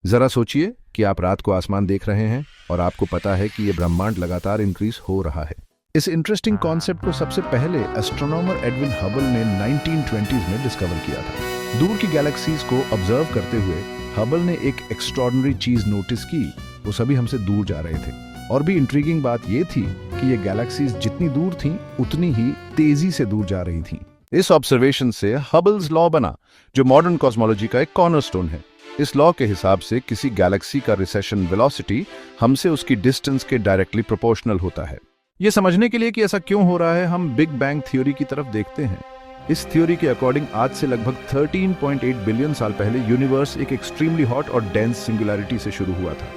जरा सोचिए कि आप रात को आसमान देख रहे हैं और आपको पता है कि यह ब्रह्मांड लगातार इंक्रीज हो रहा है। इस इंटरेस्टिंग कॉन्सेप्ट को सबसे पहले एस्ट्रोनॉमर एडविन हबल ने 1920s में डिस्कवर किया था। दूर की गैलेक्सीज को ऑब्जर्व करते हुए हबल ने एक एक्स्ट्रॉर्डिनरी चीज नोटिस की, वो सभी हमसे दूर जा रहे थे। और भी इंट्रीगिंग बात यह थी कि ये गैलेक्सीज जितनी दूर थीं, उतनी ही तेजी से दूर जा रही थीं। इस ऑब्जर्वेशन से हबल्स लॉ बना, जो मॉडर्न कॉस्मोलॉजी का एक कॉर्नरस्टोन है। इस लॉ के हिसाब से किसी गैलेक्सी का रिसेशन वेलोसिटी हमसे उसकी डिस्टेंस के डायरेक्टली प्रोपोर्शनल होता है। यह समझने के लिए कि ऐसा क्यों हो रहा है, हम बिग बैंग थ्योरी की तरफ देखते हैं। इस थ्योरी के अकॉर्डिंग आज से लगभग 13.8 बिलियन साल पहले यूनिवर्स एक एक्सट्रीमली हॉट और डेंस सिंगुलैरिटी से शुरू हुआ था।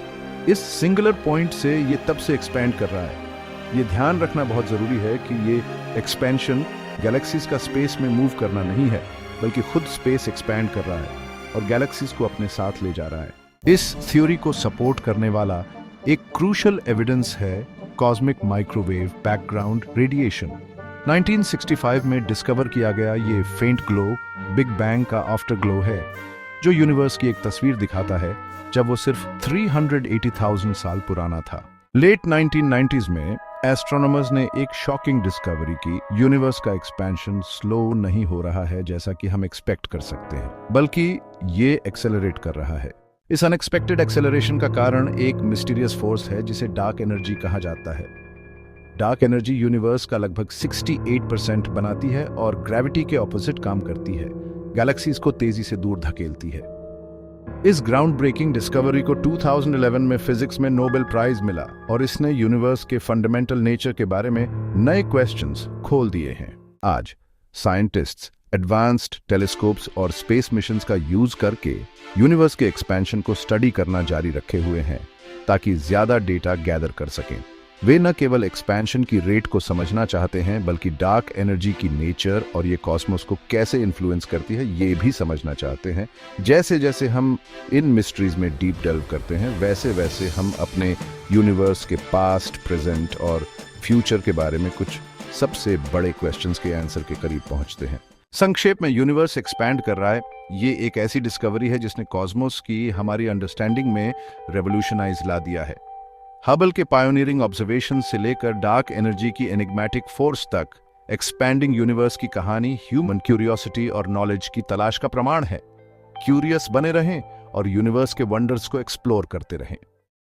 इस सिंगुलर पॉइंट से ये तब से एक्सपैंड कर रहा है। ये ध्यान रखना बहुत जरूरी है कि ये एक्सपेंशन गैलेक्सीज का स्पेस में मूव करना नहीं है, बल्कि खुद स्पेस एक्सपैंड कर रहा है और गैलेक्सीज को अपने साथ ले जा रहा है। इस थ्योरी को सपोर्ट करने वाला एक क्रूशियल एविडेंस है कॉस्मिक माइक्रोवेव बैकग्राउंड रेडिएशन। 1965 में डिस्कवर किया गया ये फेंट ग्लो बिग बैंग का आफ्टर ग्लो है, जो यूनिवर्स की एक तस्वीर दिखाता है जब वो सिर्फ 380,000 साल पुराना था। लेट 1990s में एस्ट्रोनॉमर्स ने एक शॉकिंग डिस्कवरी की। यूनिवर्स का एक्सपेंशन स्लो नहीं हो रहा है जैसा कि हम एक्सपेक्ट कर सकते हैं, बल्कि ये एक्सेलरेट कर रहा है। इस अनएक्सपेक्टेड एक्सेलरेशन का कारण एक मिस्टीरियस फोर्स है जिसे डार्क एनर्जी कहा जाता है। डार्क एनर्जी यूनिवर्स का लगभग 68% बनाती है और ग्रेविटी के ऑपोजिट काम करती है, गैलेक्सीज को तेजी से दूर धकेलती है। इस ग्राउंड ब्रेकिंग डिस्कवरी को 2011 में फिजिक्स में नोबेल प्राइज मिला और इसने यूनिवर्स के फंडामेंटल नेचर के बारे में नए क्वेश्चंस खोल दिए हैं। आज साइंटिस्ट्स एडवांस्ड टेलीस्कोप्स और स्पेस मिशंस का यूज करके यूनिवर्स के एक्सपेंशन को स्टडी करना जारी रखे हुए हैं, ताकि ज्यादा डेटा गैदर कर सकें। वे न केवल एक्सपेंशन की रेट को समझना चाहते हैं, बल्कि डार्क एनर्जी की नेचर और ये कॉस्मोस को कैसे इन्फ्लुएंस करती है ये भी समझना चाहते हैं। जैसे जैसे हम इन मिस्ट्रीज में डीप डेल्व करते हैं, वैसे वैसे हम अपने यूनिवर्स के पास्ट, प्रेजेंट और फ्यूचर के बारे में कुछ सबसे बड़े क्वेश्चंस के आंसर के करीब पहुंचते हैं। संक्षेप में, यूनिवर्स एक्सपैंड कर रहा है। ये एक ऐसी डिस्कवरी है जिसने कॉस्मोस की हमारी अंडरस्टैंडिंग में रेवोल्यूशनाइज ला दिया है। हबल के पायोनियरिंग ऑब्जर्वेशन से लेकर डार्क एनर्जी की एनिग्मेटिक फोर्स तक, एक्सपैंडिंग यूनिवर्स की कहानी ह्यूमन क्यूरियोसिटी और नॉलेज की तलाश का प्रमाण है। क्यूरियस बने रहें और यूनिवर्स के वंडर्स को एक्सप्लोर करते रहें।